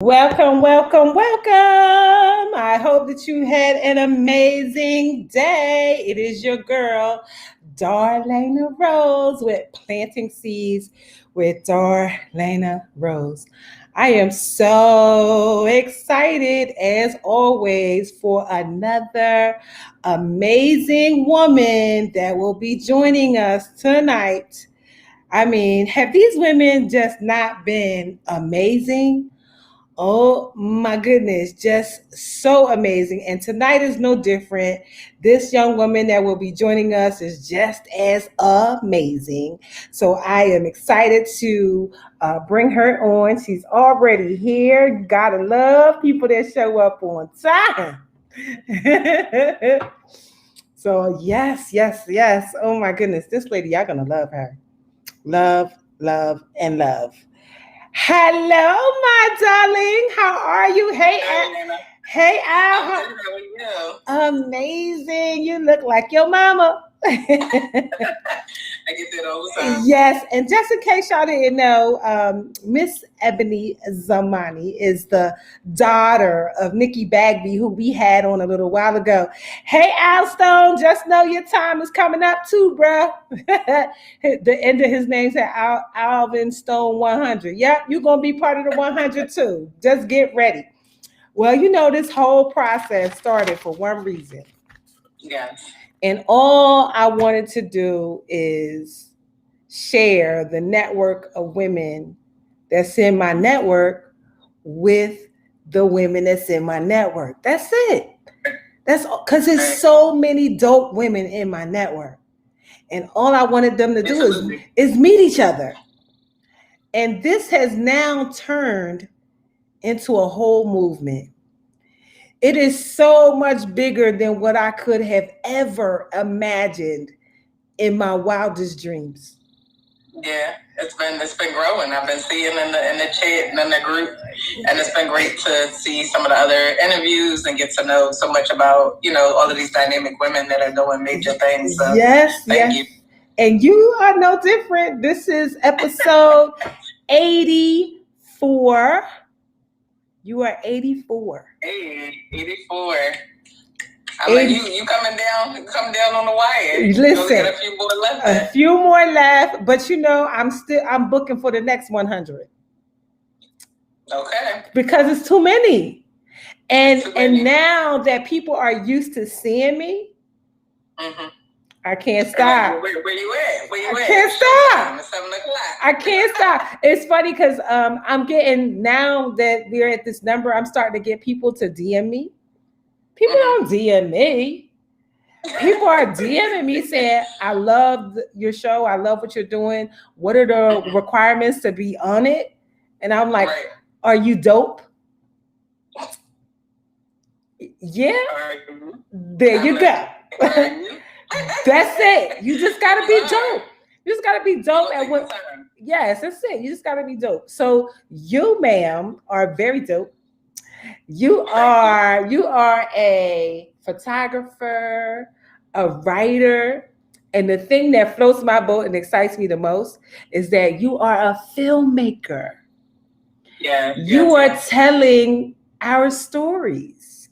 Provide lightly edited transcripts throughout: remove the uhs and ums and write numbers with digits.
Welcome, welcome, welcome. I hope that you had an amazing day. It is your girl, Darlaina Rose, with Planting Seeds with Darlaina Rose. I am so excited, as always, for another amazing woman that will be joining us tonight. I mean, have these women just not been amazing? Oh my goodness, just so amazing. And tonight is no different. This young woman that will be joining us is just as amazing. So I am excited to bring her on. She's already here. You gotta love people that show up on time. So, yes, yes, yes. Oh my goodness, this lady, y'all gonna love her. Love, love, and love. Hello, my darling. How are you? Hey, hey, Al. How are you? Amazing. You look like your mama. I get that all the time. Yes, and just in case y'all didn't know, Miss Ebony Zamani is the daughter of Nikki Bagby, who we had on a little while ago. Hey, Al Stone, just know your time is coming up too, bro. The end of his name said Alvin Stone 100. Yep, you're going to be part of the 100 too. Just get ready. Well, you know, this whole process started for one reason. Yes. And all I wanted to do is share the network of women that's in my network with the women that's in my network. That's it. That's because there's so many dope women in my network. And all I wanted them to do is meet each other. And this has now turned into a whole movement. It is so much bigger than what I could have ever imagined in my wildest dreams. Yeah, it's been growing. I've been seeing in the chat and in the group, and it's been great to see some of the other interviews and get to know so much about all of these dynamic women that are doing major things. So yes, thank you. And you are no different. This is episode 84. You are 84. Hey, 84. I'm like, you coming down on the wire. Listen, got a few more left. A few more left, but I'm booking for the next 100. Okay. Because it's too many. And now that people are used to seeing me, I can't stop. Where you at? I can't stop. It's 7 o'clock. I can't stop. It's funny because I'm getting, now that we're at this number, I'm starting to get people to DM me. People don't DM me. People are DMing me saying, I love your show. I love what you're doing. What are the requirements to be on it? And I'm like, are you dope? Yeah. There you go. That's it. You just gotta be dope. You just gotta be dope at what. Yes, that's it. You just gotta be dope. So you, ma'am, are very dope. You are a photographer, a writer, and the thing that floats my boat and excites me the most is that you are a filmmaker. Yeah. You are telling our stories.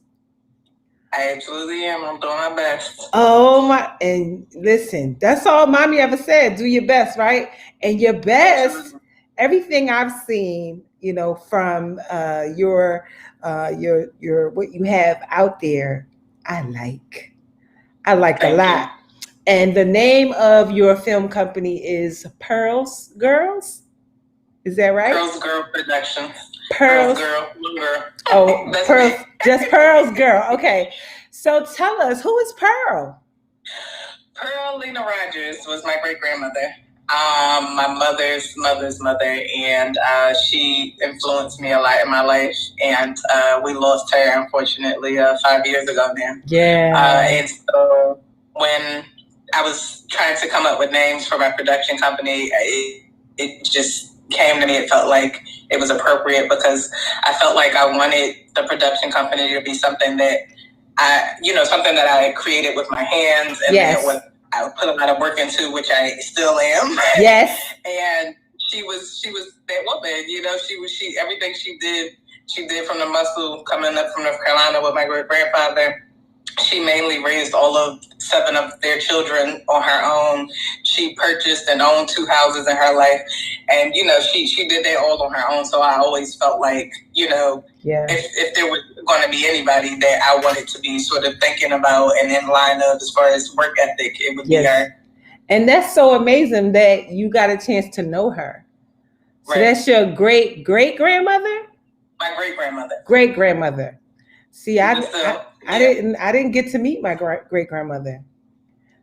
I absolutely am. I'm doing my best. Oh my! And listen, that's all Mommy ever said. Do your best, right? And your best. Everything I've seen, from your what you have out there, I like a lot. And the name of your film company is Pearls Girls. Is that right? Pearls Girl Productions. Pearls Girl. Oh, Pearls. Just Pearls Girl. Okay. So tell us, who is Pearl? Pearl Lena Rogers was my great grandmother. My mother's mother's mother, and she influenced me a lot in my life. And we lost her, unfortunately, 5 years ago now. Yeah. And so when I was trying to come up with names for my production company, it just came to me. It felt like it was appropriate because I felt like I wanted the production company to be something that something that I created with my hands, and that I put a lot of work into, which I still am. Yes. And she was that woman, she everything she did She did from the muscle coming up from North Carolina with my great grandfather. She mainly raised all of 7 of their children on her own. She purchased and owned 2 houses in her life. And, she did that all on her own. So I always felt like, if there was going to be anybody that I wanted to be sort of thinking about and in line of as far as work ethic, it would be her. And that's so amazing that you got a chance to know her. So that's your great-great-grandmother? My great-grandmother. Great-grandmother. See, I didn't get to meet my great-grandmother.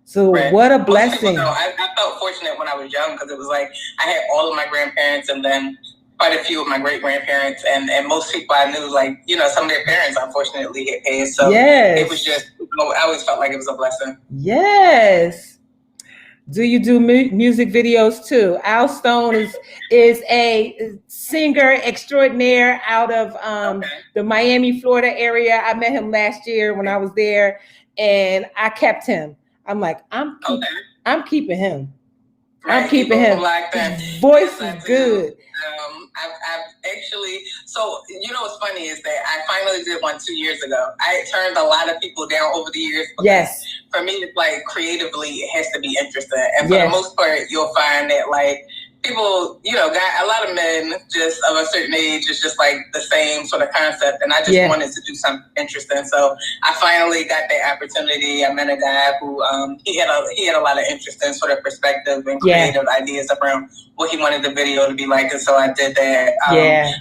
So what a blessing. I felt fortunate when I was young because it was like I had all of my grandparents and then quite a few of my great-grandparents and most people I knew, like, some of their parents unfortunately get paid. So it was just, I always felt like it was a blessing. Yes. Do you do music videos too? Al Stone is a singer extraordinaire out of the Miami, Florida area. I met him last year when I was there, and I kept him. I'm like, I'm keeping him. I'm keeping him. His voice is good. I've actually, so what's funny is that I finally did one 2 years ago. I turned a lot of people down over the years. Yes. For me, it's like creatively, it has to be interesting. And for the most part, you'll find that like people, got a lot of men just of a certain age. It's just like the same sort of concept. And I just wanted to do something interesting. So I finally got that opportunity. I met a guy who he had a lot of interesting sort of perspective and creative ideas around what he wanted the video to be like, and so I did that.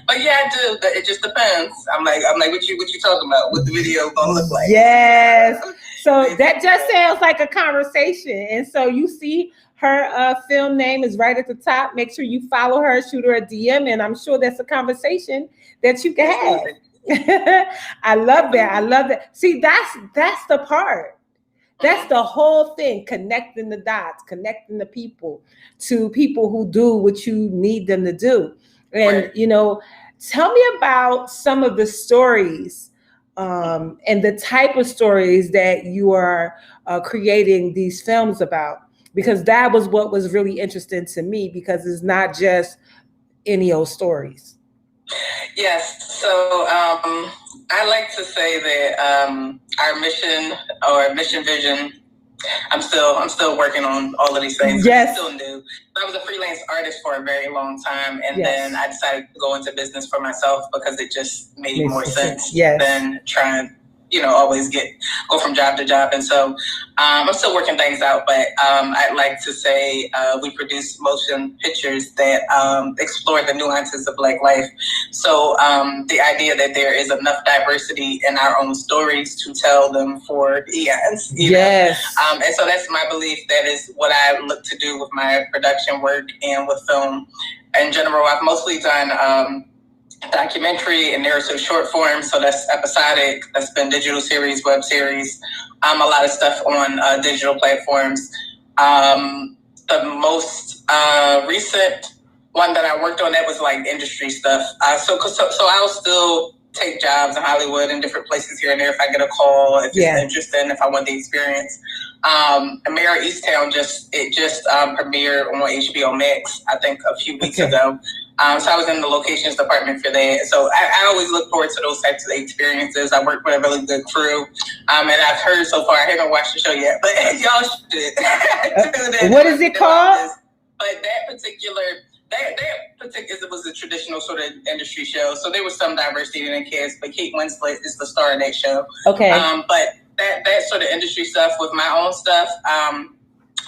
But I do. It just depends. I'm like, what you talking about? What the video gonna look like? Yes. So that just sounds like a conversation, and so you see her film name is right at the top. Make sure you follow her, shoot her a DM, and I'm sure that's a conversation that you can have. I love that. See, that's the part. That's the whole thing, connecting the dots, connecting the people to people who do what you need them to do. And, tell me about some of the stories and the type of stories that you are creating these films about, because that was what was really interesting to me, because it's not just any old stories. Yes. So I like to say that our mission vision, I'm still working on all of these things. Yes. I'm still new. I was a freelance artist for a very long time, and then I decided to go into business for myself because it just made more sense than trying always go from job to job. And so I'm still working things out, but I'd like to say we produce motion pictures that explore the nuances of Black life. So the idea that there is enough diversity in our own stories to tell them for eons. Yes. And so that's my belief. That is what I look to do with my production work and with film in general. I've mostly done documentary and narrative short form, so that's episodic. That's been digital series, web series, a lot of stuff on digital platforms. The most recent one that I worked on, that was like industry stuff. So I'll still take jobs in Hollywood and different places here and there if I get a call, if it's interesting, if I want the experience. Mayor of Easttown just premiered on HBO Max, I think a few weeks ago. So I was in the locations department for that. So I always look forward to those types of experiences. I work with a really good crew. And I've heard so far, I haven't watched the show yet, but y'all should. What is it called? But that particular, it was a traditional sort of industry show. So there was some diversity in the cast, but Kate Winslet is the star of that show. Okay. But that sort of industry stuff with my own stuff,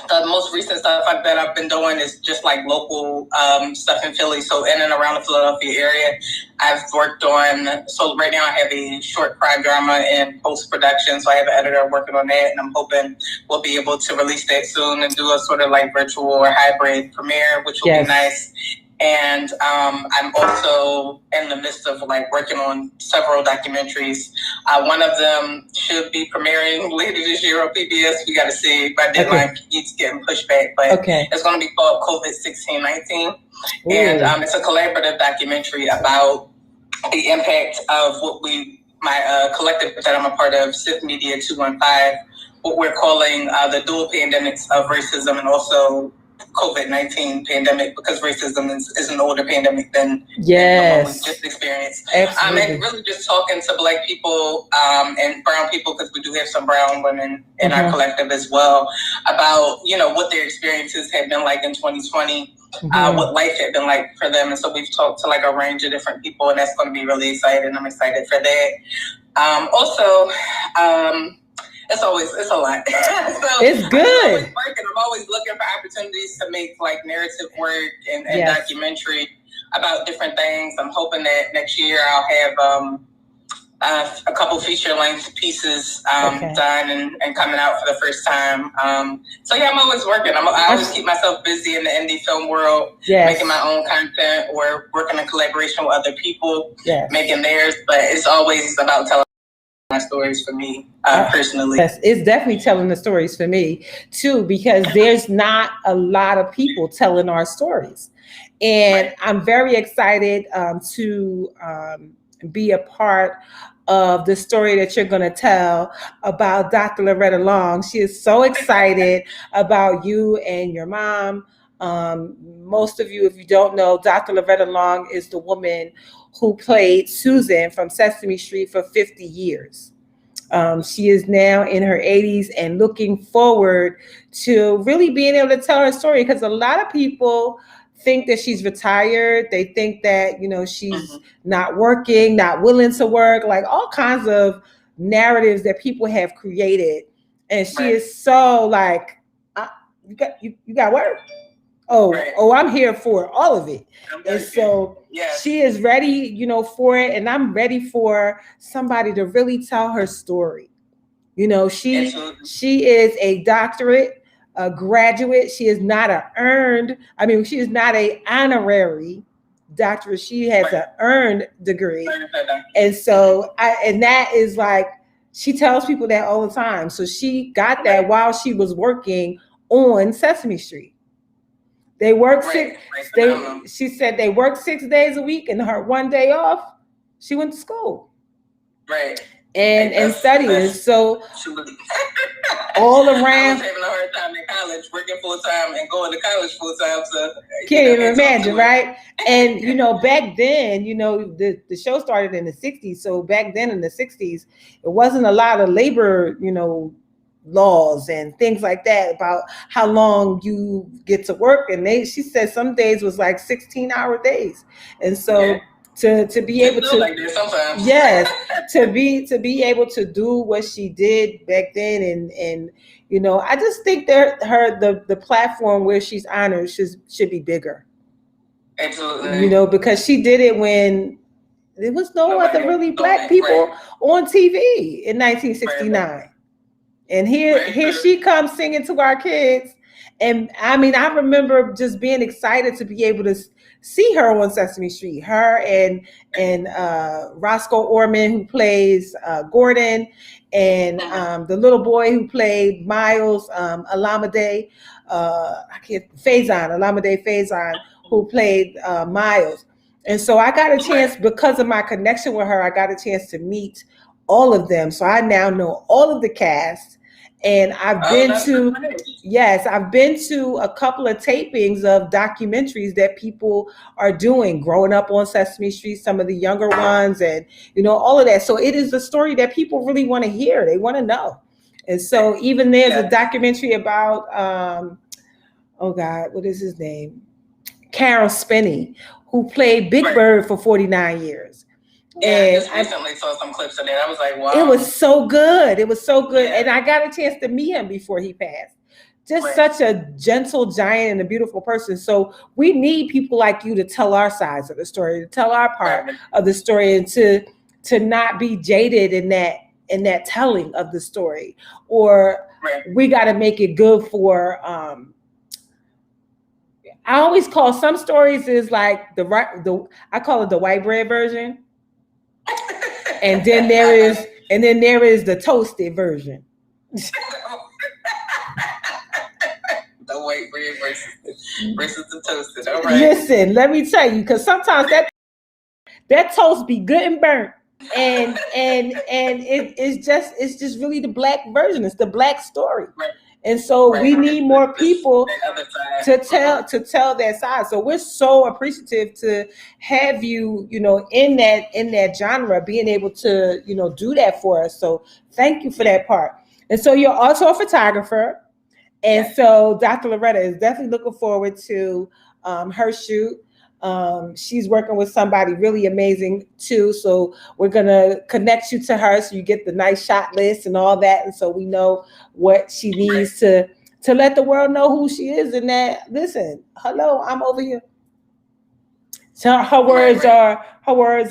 the most recent stuff that I've been doing is just like local stuff in Philly. So in and around the Philadelphia area, I've worked on, so right now I have a short crime drama in post-production. So I have an editor working on that, and I'm hoping we'll be able to release that soon and do a sort of like virtual or hybrid premiere, which will be nice. And I'm also in the midst of like working on several documentaries. One of them should be premiering later this year on PBS. We got to see. My deadline keeps getting pushed back, but it's going to be called COVID-16-19. And it's a collaborative documentary about the impact of my collective that I'm a part of, Sith Media 215, what we're calling the dual pandemics of racism and also COVID-19 pandemic, because racism is an older pandemic than the one we just experienced. Absolutely. And really just talking to Black people and brown people, because we do have some brown women in our collective as well, about, what their experiences have been like in 2020, what life had been like for them. And so we've talked to like a range of different people, and that's going to be really exciting. I'm excited for that. Also, it's a lot. So it's good. I'm always looking for opportunities to make like narrative work and documentary about different things. I'm hoping that next year I'll have a couple feature-length pieces done and coming out for the first time. So I'm always working. I always keep myself busy in the indie film world, making my own content or working in collaboration with other people, making theirs. But it's always about telling my stories for me personally. Yes, it's definitely telling the stories for me too, because there's not a lot of people telling our stories. And I'm very excited to be a part of the story that you're going to tell about Dr. Loretta Long. She is so excited about you and your mom. Most of you, if you don't know, Dr. Loretta Long is the woman who played Susan from Sesame Street for 50 years. She is now in her 80s and looking forward to really being able to tell her story, because a lot of people think that she's retired. They think that, she's not working, not willing to work, like all kinds of narratives that people have created. And she is so like, you got work? Oh, I'm here for all of it. And so she is ready, for it. And I'm ready for somebody to really tell her story. She is a doctorate, a graduate. She is not she is not an honorary doctorate. She has an earned degree. And so, and that is like, she tells people that all the time. So she got that while she was working on Sesame Street. They work she said they worked 6 days a week, and her one day off, she went to school. And studying. So all around. I was having a hard time in college, working full time and going to college full time. So can't even imagine, right? And back then, the show started in the 60s. So back then in the 60s, it wasn't a lot of labor, laws and things like that about how long you get to work. And she said some days was like 16-hour days. And so to be able to like this sometimes. to be able to do what she did back then, and I just think that the platform where she's honored should be bigger. Absolutely. Because she did it when there was no other really Black people on TV in 1969. And here she comes singing to our kids. And I remember just being excited to be able to see her on Sesame Street. Her and Roscoe Orman, who plays Gordon, and the little boy who played Miles, Olamide Faison, who played Miles. And so I got a chance, because of my connection with her, I got a chance to meet all of them. So I now know all of the cast. And I've been to a couple of tapings of documentaries that people are doing, growing up on Sesame Street, some of the younger ones, and all of that. So it is a story that people really want to hear. They want to know. And so even there's a documentary about what is his name? Carol Spinney, who played Big Bird for 49 years. Yeah, I just recently saw some clips of that. I was like, wow. It was so good. Yeah. And I got a chance to meet him before he passed. Just such a gentle giant and a beautiful person. So we need people like you to tell our sides of the story, to tell our part of the story, and to not be jaded in that telling of the story. Or we got to make it good for I always call some stories is like I call it the white bread version. And then there is the toasted version. The white bread versus the toasted. All right. Listen, let me tell you, because sometimes that toast be good and burnt, and it's just really the Black version. It's the Black story. And so we Right. need more people The other side. to tell that side. So we're so appreciative to have you, in that genre, being able to, do that for us. So thank you for that part. And so you're also a photographer. And so Dr. Loretta is definitely looking forward to her shoot. She's working with somebody really amazing too. So we're gonna connect you to her so you get the nice shot list and all that. And so we know what she needs to let the world know who she is. And that, listen, hello, I'm over here. So her words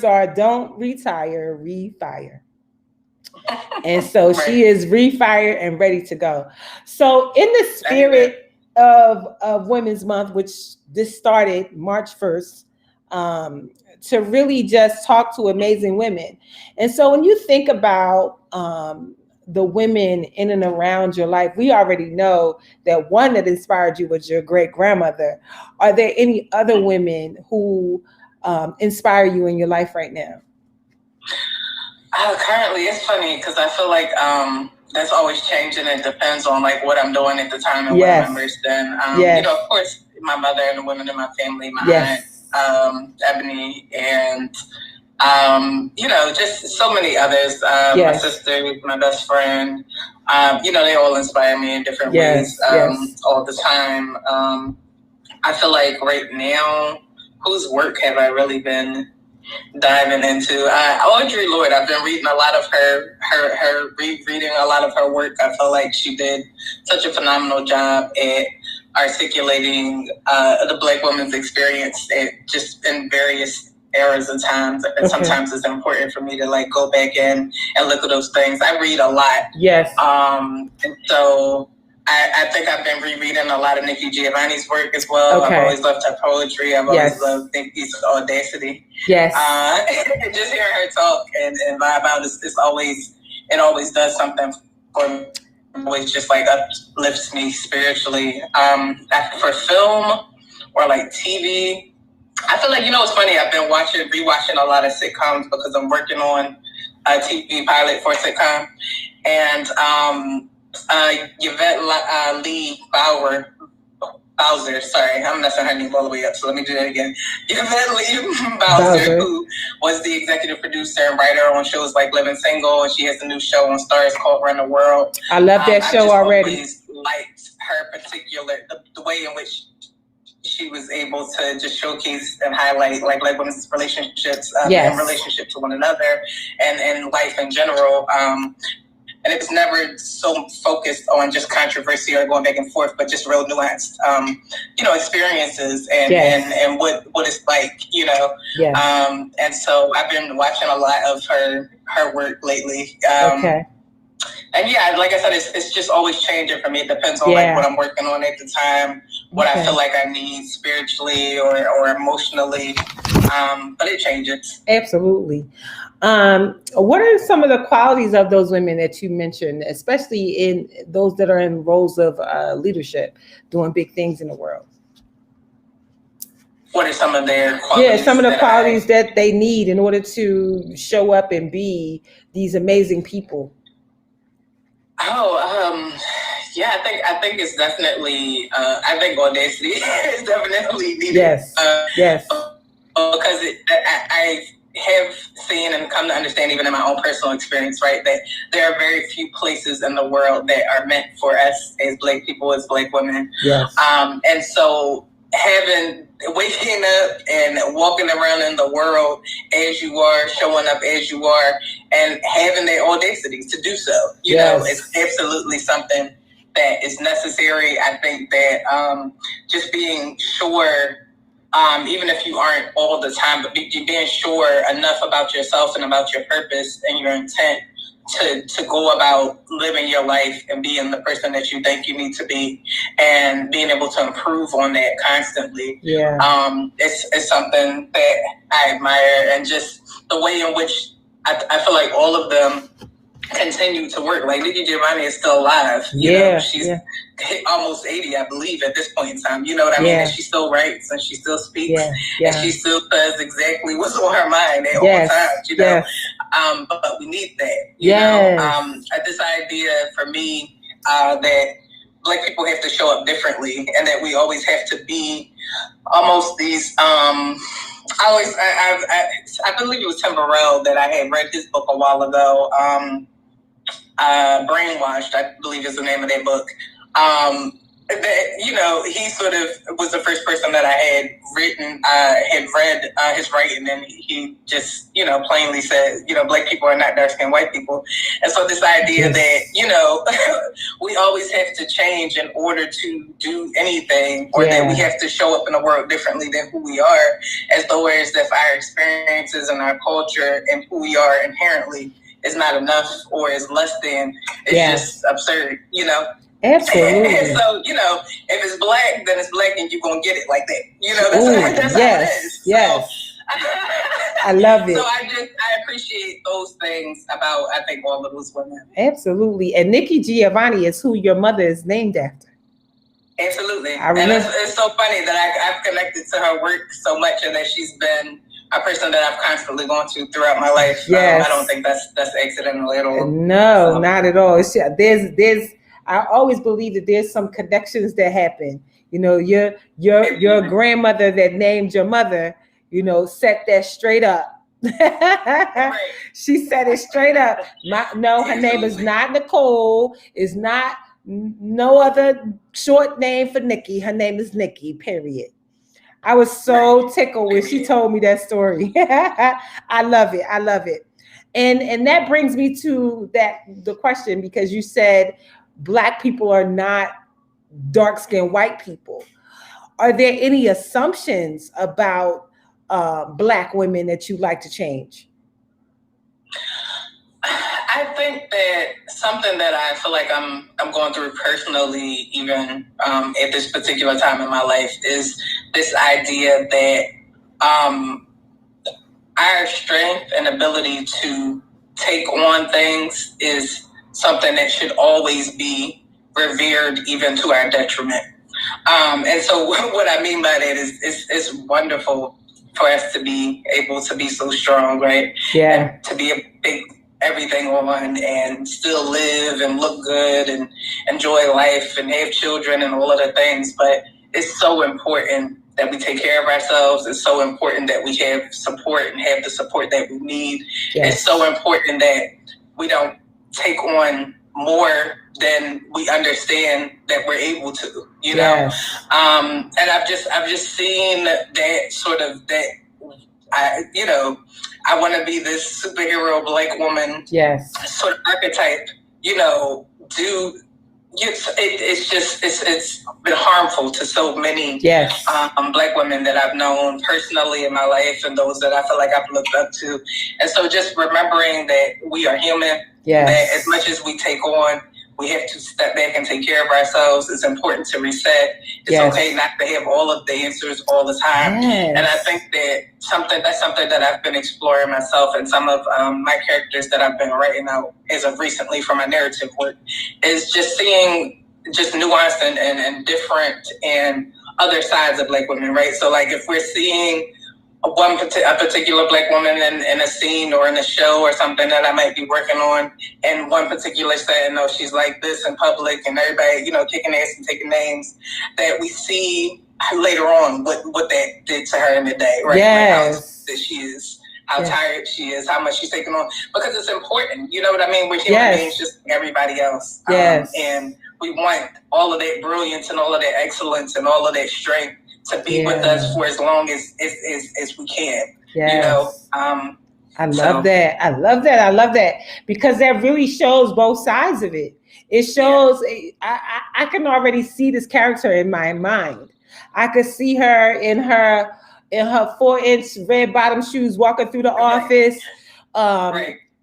are don't retire, refire. And so she is refired and ready to go. So in the spirit of Women's Month, which this started March 1st, to really just talk to amazing women. And so when you think about the women in and around your life, we already know that one that inspired you was your great grandmother. Are there any other women who inspire you in your life right now? Currently, it's funny because I feel like that's always changing. It depends on like what I'm doing at the time and what I'm immersed in. Of course, my mother and the women in my family, my aunt, Ebony, and just so many others. My sister, my best friend. They all inspire me in different ways all the time. I feel like right now, whose work have I really been diving into? Audre Lorde. I've been reading a lot of rereading a lot of her work. I feel like she did such a phenomenal job at articulating the Black woman's experience just in various eras and times. And sometimes it's important for me to like go back in and look at those things. I read a lot. And so I think I've been rereading a lot of Nikki Giovanni's work as well. I've always loved her poetry. I've always loved Nikki's audacity. Just hearing her talk and vibe out it always does something for me. Always just like uplifts me spiritually. For film or like TV, I feel like, it's funny. I've been rewatching a lot of sitcoms because I'm working on a TV pilot for a sitcom. And Yvette Lee Bowser, sorry, I'm messing her name all the way up, so let me do that again. Yvette Lee Bowser, who was the executive producer and writer on shows like Living Single, and she has a new show on Stars called Run the World. I love that show already. I always liked her particular, the way in which she was able to just showcase and highlight like women's relationships and relationship to one another and life in general. And it was never so focused on just controversy or going back and forth, but just real nuanced, experiences and what it's like, and so I've been watching a lot of her work lately. And like I said, it's just always changing for me. It depends on like what I'm working on at the time, what I feel like I need spiritually or emotionally. But it changes. Absolutely. What are some of the qualities of those women that you mentioned, especially in those that are in roles of leadership, doing big things in the world? What are some of their qualities? Some of the qualities that they need in order to show up and be these amazing people. I think it's definitely. I think audacity is definitely needed. Because I have seen and come to understand, even in my own personal experience, right, that there are very few places in the world that are meant for us as Black people, as Black women. And so waking up and walking around in the world as you are, showing up as you are, and having the audacity to do so, it's absolutely something that is necessary. I think that just being sure, even if you aren't all the time, but being sure enough about yourself and about your purpose and your intent to go about living your life and being the person that you think you need to be and being able to improve on that constantly. It's something that I admire, and just the way in which I feel like all of them continue to work. Like Nikki Giovanni is still alive. She's almost 80, I believe, at this point in time. You know what I mean? And she still writes and she still speaks and she still says exactly what's on her mind at all times, But we need that. This idea for me that Black people have to show up differently, and that we always have to be almost these. I believe it was Tim Burrell that I had read his book a while ago. Brainwashed, I believe is the name of that book. That he sort of was the first person that I had read his writing, and he just plainly said black people are not dark skinned white people, and so this idea that we always have to change in order to do anything, or that we have to show up in the world differently than who we are, as though as if our experiences and our culture and who we are inherently is not enough or is less than. It's just absurd, Absolutely. And so, if it's black, then it's black and you're going to get it like that. That's how it is. Yes. So, I love it. So I appreciate those things about, I think, all of those women. Absolutely. And Nikki Giovanni is who your mother is named after. Absolutely. And it's so funny that I've connected to her work so much, and that she's been a person that I've constantly gone to throughout my life. I don't think that's accidental at all. No, not at all. There's I always believe that there's some connections that happen. Your grandmother that named your mother, set that straight up. Right. She said it straight up. Her name is not Nicole. Is not no other short name for Nikki. Her name is Nikki, period. I was so tickled when she told me that story. I love it. And that brings me to the question, because you said Black people are not dark-skinned white people. Are there any assumptions about Black women that you'd like to change? I think that something that I feel like I'm going through personally, even at this particular time in my life, is this idea that our strength and ability to take on things is something that should always be revered, even to our detriment. And so what I mean by that is it's wonderful for us to be able to be so strong, right? Yeah. And to be a big everything on and still live and look good and enjoy life and have children and all of the things. But it's so important that we take care of ourselves. It's so important that we have support and have the support that we need. Yes. It's so important that we don't take on more than we understand that we're able to, Yes. And I've just seen that sort of I want to be this superhero Black woman. Yes. Sort of archetype, it's been harmful to so many Black women that I've known personally in my life, and those that I feel like I've looked up to. And so just remembering that we are human, that as much as we take on, we have to step back and take care of ourselves. It's important to reset. It's okay not to have all of the answers all the time. Yes. And I think that's something that I've been exploring myself, and some of my characters that I've been writing out as of recently for my narrative work is just seeing just nuance and different and other sides of Black women, right? So like if we're seeing a particular Black woman in a scene or in a show or something that I might be working on, and one particular set, she's like this in public and everybody, kicking ass and taking names, that we see later on what that did to her in the day, right? Yes. Like how that she is, how tired she is, how much she's taking on, because it's important. You know what I mean? We're human beings just like everybody else. Yes. And we want all of that brilliance and all of that excellence and all of that strength to be with us for as long as we can. Yes. I love that, because that really shows both sides of it. It shows I can already see this character in my mind. I could see her in her 4-inch red bottom shoes walking through the office,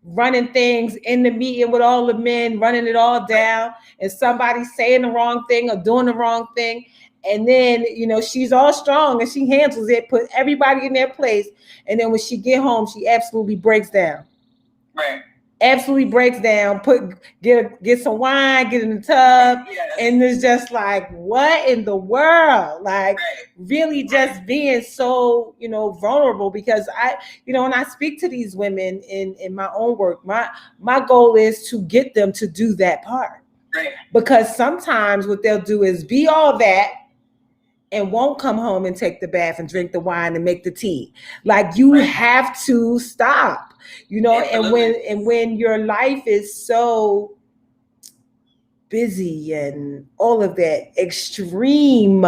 running things in the meeting with all the men, running it all down, and somebody saying the wrong thing or doing the wrong thing. And then, she's all strong and she handles it, put everybody in their place. And then when she get home, she absolutely breaks down. Right. Absolutely breaks down, get some wine, get in the tub. Yes. And it's just like, what in the world? Like really just being so, vulnerable, because when I speak to these women in my own work, my goal is to get them to do that part. Right. Because sometimes what they'll do is be all that and won't come home and take the bath and drink the wine and make the tea. Like you Right. have to stop, Absolutely. and when your life is so busy and all of that, extreme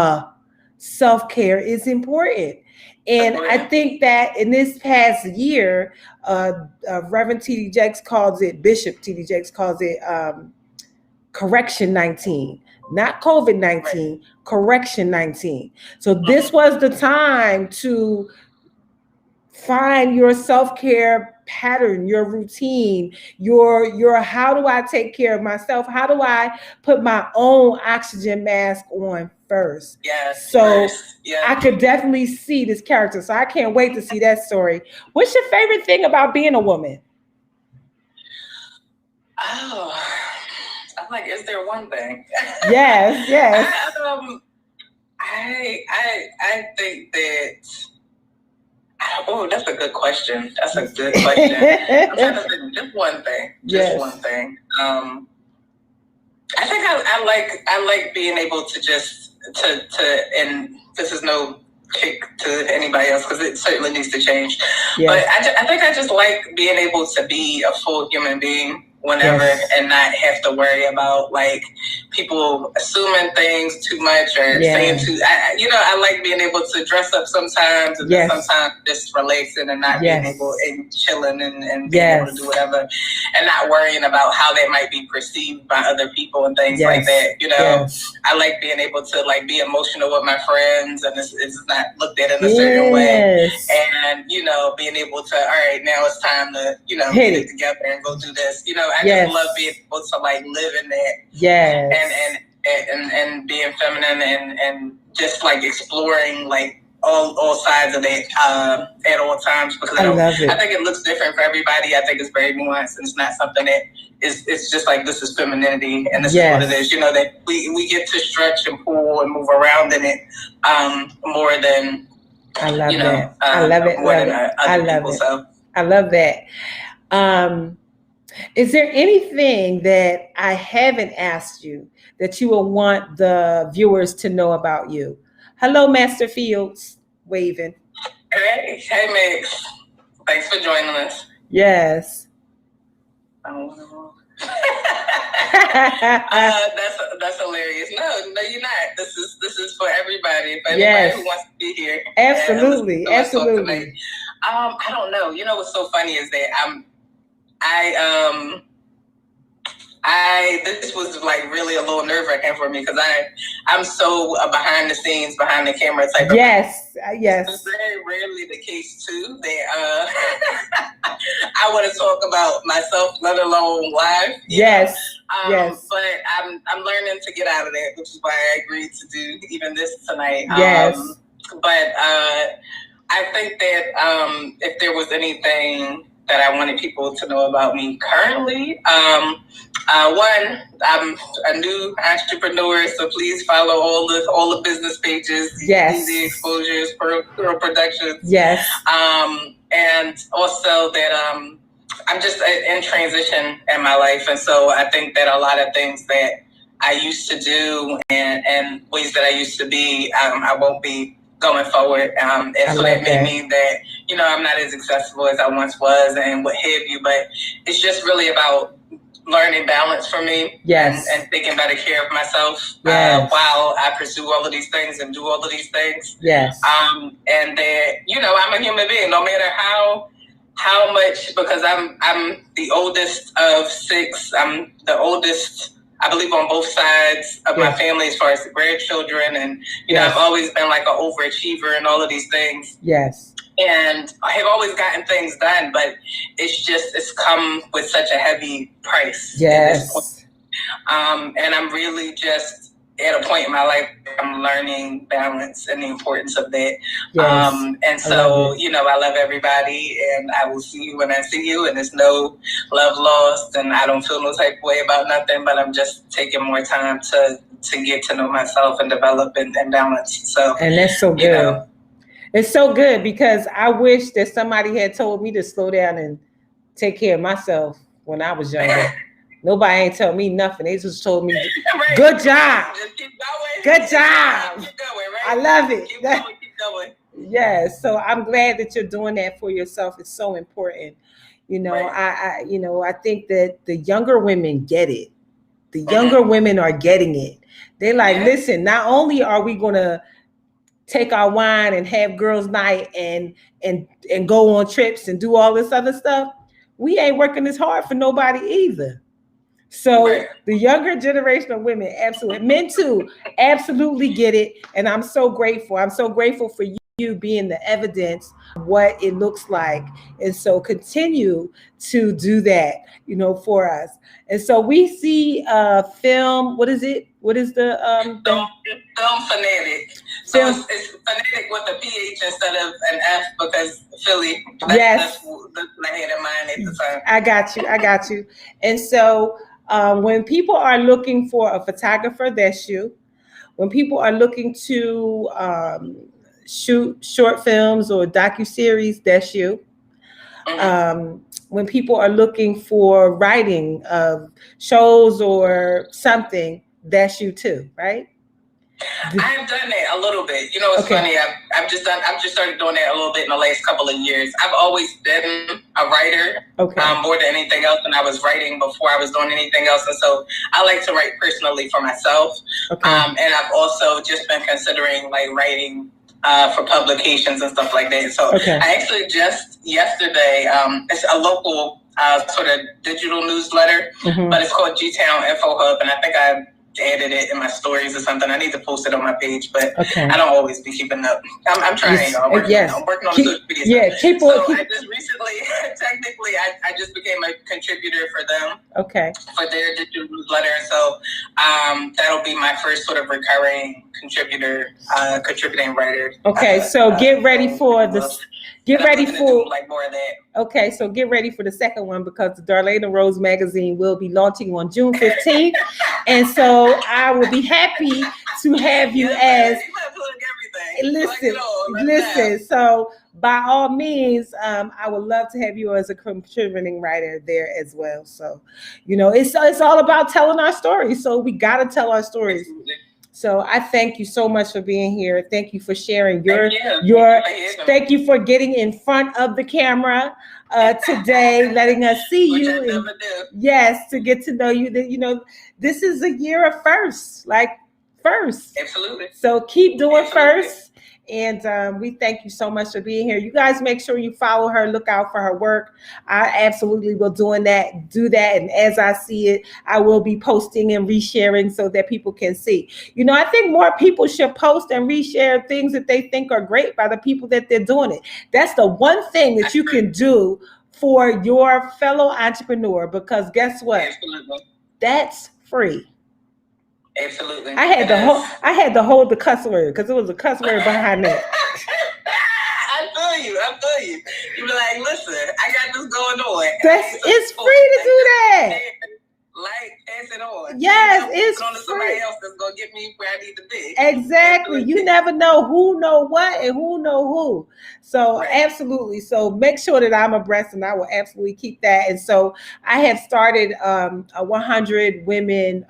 self-care is important. And I Important. think that in this past year, Reverend T.D. Jakes calls it, Bishop T.D. Jakes calls it Correction 19, not COVID 19, right. Correction 19. So this was the time to find your self-care pattern, your routine, your how do I take care of myself? How do I put my own oxygen mask on first? Yes. So first. Yeah. I could definitely see this character. So I can't wait to see that story. What's your favorite thing about being a woman? Oh, I'm like, is there one thing? Yes, yes. I think that. Oh, that's a good question. That's a good question. I'm trying to think just one thing. Just one thing. I think I like being able to just to and this is no kick to anybody else because it certainly needs to change. Yes. But I think I just like being able to be a full human being whenever and not have to worry about like people assuming things too much or saying too. I like being able to dress up sometimes and then sometimes just relaxing and not being able and chilling and being able to do whatever and not worrying about how that might be perceived by other people and things like that. I like being able to like be emotional with my friends and it's not looked at in a certain way and being able to all right now it's time to get it together and go do this. I just love being able to like live in that and being feminine and just like exploring like all sides of it at all times because I think it looks different for everybody. I think it's very nuanced and it's not something that it's just like this is femininity and this is what it is. That we get to stretch and pull and move around in it more than I love that. I love it. So I love that. Is there anything that I haven't asked you that you will want the viewers to know about you? Hello, Master Fields, waving. Hey, Max. Thanks for joining us. Yes. That's hilarious. No, you're not. This is for everybody. For anybody who wants to be here. Absolutely. I don't know. What's so funny is that this was like really a little nerve-wracking for me because I'm so behind the scenes, behind the camera type of yes. It's very rarely the case too that I want to talk about myself, let alone live. Yes. But I'm learning to get out of that, which is why I agreed to do even this tonight. But I think that if there was anything that I wanted people to know about me currently. One, I'm a new entrepreneur, so please follow all the business pages, Easy Exposures, Pearl Productions. Yes. And also that I'm just in transition in my life, and so I think that a lot of things that I used to do and ways that I used to be, I won't be going forward. And so that may mean that, I'm not as accessible as I once was and what have you, but it's just really about learning balance for me and taking better care of myself while I pursue all of these things and do all of these things. And that, I'm a human being, no matter how much, because I'm the oldest of 6. I'm the oldest, I believe, on both sides of my family as far as the grandchildren. And, I've always been like an overachiever and all of these things. And I have always gotten things done, but it's come with such a heavy price. At this point. And I'm really just at a point in my life where I'm learning balance and the importance of that. And so, I love everybody and I will see you when I see you, and there's no love lost and I don't feel no type of way about nothing, but I'm just taking more time to get to know myself and develop and balance. So, and that's so good. It's so good because I wish that somebody had told me to slow down and take care of myself when I was younger. Nobody ain't tell me nothing. They just told me, Right. good job. Just keep going. Good job. Keep going, right? I love it. Keep going, keep going. Yes. So I'm glad that you're doing that for yourself. It's so important. Right. I think that the younger women get it. The younger women are getting it. They're like, listen, not only are we gonna take our wine and have girls' night and go on trips and do all this other stuff, we ain't working as hard for nobody either. So the younger generation of women, absolutely, men too, absolutely get it. And I'm so grateful. I'm so grateful for you being the evidence of what it looks like. And so continue to do that, for us. And so we see film. What is it? What is the film fanatic? So it's fanatic with a PH instead of an F because Philly. That's what I had in mind at the time. I got you. And so when people are looking for a photographer, that's you. When people are looking to shoot short films or docuseries, that's you. When people are looking for writing of shows or something, that's you too, right? I've done that a little bit. It's funny. I've just started doing that a little bit in the last couple of years. I've always been a writer, more than anything else, and I was writing before I was doing anything else. And so I like to write personally for myself. And I've also just been considering writing for publications and stuff like that. So I actually just yesterday, it's a local sort of digital newsletter, but it's called G-Town Info Hub, and I think I added it in my stories or something. I need to post it on my page, but I don't always be keeping up. I'm trying, y'all. I'm working on the social media stuff. I just recently, technically, I just became a contributor for them. For their digital newsletter. So that'll be my first sort of recurring contributing writer. So get ready for this. Get ready for more of that. Okay, so get ready for the second one because the Darlaina Rose magazine will be launching on June 15th. And so I will be happy to have you as listen. So by all means, I would love to have you as a contributing writer there as well. So, it's all about telling our stories. So we got to tell our stories. So I thank you so much for being here. Thank you for sharing thank you for getting in front of the camera today, letting us see you. And, yes, to get to know you. That this is a year of firsts, first. Absolutely. So keep doing first. And we thank you so much for being here. You guys make sure you follow her, look out for her work. I absolutely will do that. And as I see it, I will be posting and resharing so that people can see. I think more people should post and reshare things that they think are great by the people that they're doing it. That's the one thing that you can do for your fellow entrepreneur, because guess what? Absolutely. That's free. Absolutely. I had to hold the cuss word because it was a cuss word behind that. I feel you. You be like, listen, I got this going on. It's free to do that. Pass it on. Yes, it's free. Somebody else that's gonna get me where I need to be. Exactly. You never know who know what and who know who. So absolutely. So make sure that I'm abreast, and I will absolutely keep that. And so I have started a 100 women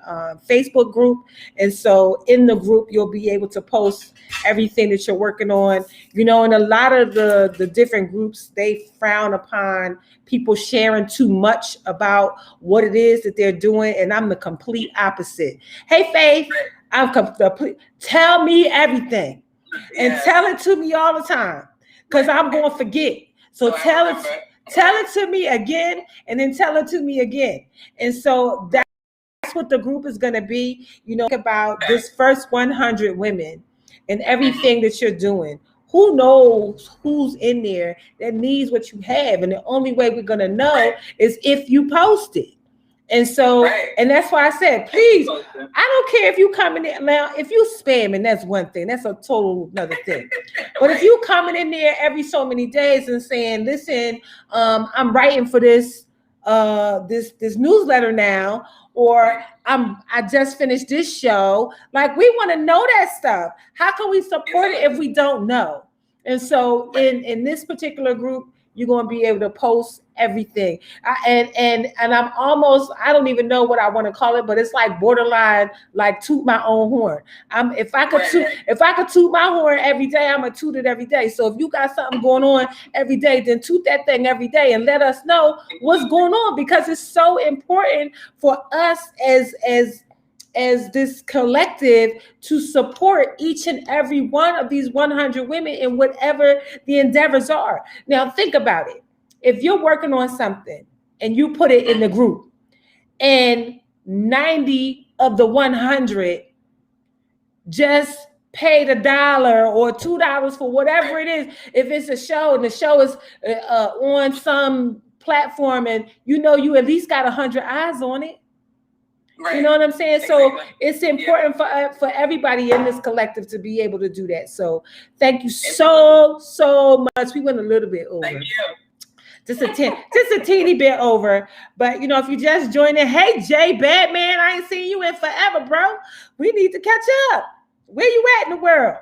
Facebook group. And so in the group, you'll be able to post everything that you're working on. And a lot of the different groups, they frown upon people sharing too much about what it is that they're doing. And I'm the complete opposite. Hey, Faith, I'm complete. Tell me everything and tell it to me all the time because I'm going to forget. So tell it to me again and then tell it to me again. And so that's what the group is going to be. About this first 100 women and everything that you're doing. Who knows who's in there that needs what you have? And the only way we're going to know is if you post it. And so, and that's why I said, please, I don't care if you coming in now, if you spamming, that's one thing, that's a total another thing. But if you coming in there every so many days and saying, listen, I'm writing for this newsletter now, or I just finished this show. We want to know that stuff. How can we support it if we don't know? And so in this particular group, you're going to be able to post everything. And I'm almost, I don't even know what I want to call it, but it's like borderline, like toot my own horn. If I could toot my horn every day, I'm gonna toot it every day. So if you got something going on every day, then toot that thing every day and let us know what's going on, because it's so important for us as this collective to support each and every one of these 100 women in whatever the endeavors are. Now think about it. If you're working on something and you put it in the group and 90 of the 100 just paid $1 or $2 for whatever it is, if it's a show and the show is on some platform, and you at least got 100 eyes on it. Right. You know what I'm saying? Exactly. So it's important for everybody in this collective to be able to do that. So thank you so much. We went a little bit over. Thank you. Just a teeny bit over. But if you just joined in, hey Jay Batman, I ain't seen you in forever, bro. We need to catch up. Where you at in the world?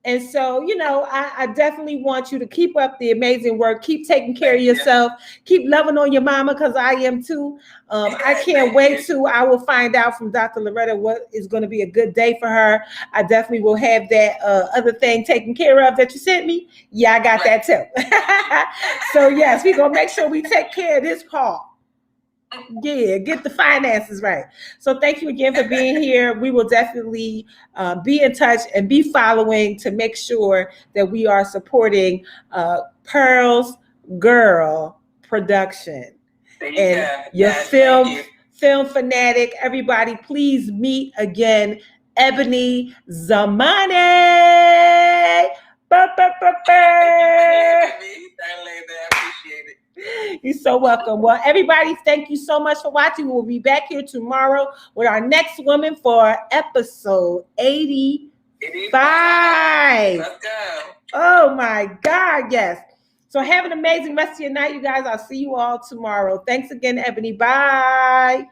And so, I definitely want you to keep up the amazing work. Keep taking care of yourself. Keep loving on your mama, because I am too. I can't wait to. I will find out from Dr. Loretta what is going to be a good day for her. I definitely will have that other thing taken care of that you sent me. Yeah, I got that too. So, yes, we're going to make sure we take care of this part. Yeah, get the finances right. So thank you again for being here. We will definitely be in touch and be following to make sure that we are supporting Pearl's Girl production. And your film fanatic. Everybody, please meet again Ebony Zamani. You're so welcome. Well, everybody, thank you so much for watching. We'll be back here tomorrow with our next woman for episode 85. Let's go. Oh my God, yes. So have an amazing rest of your night, you guys. I'll see you all tomorrow. Thanks again, Ebony. Bye.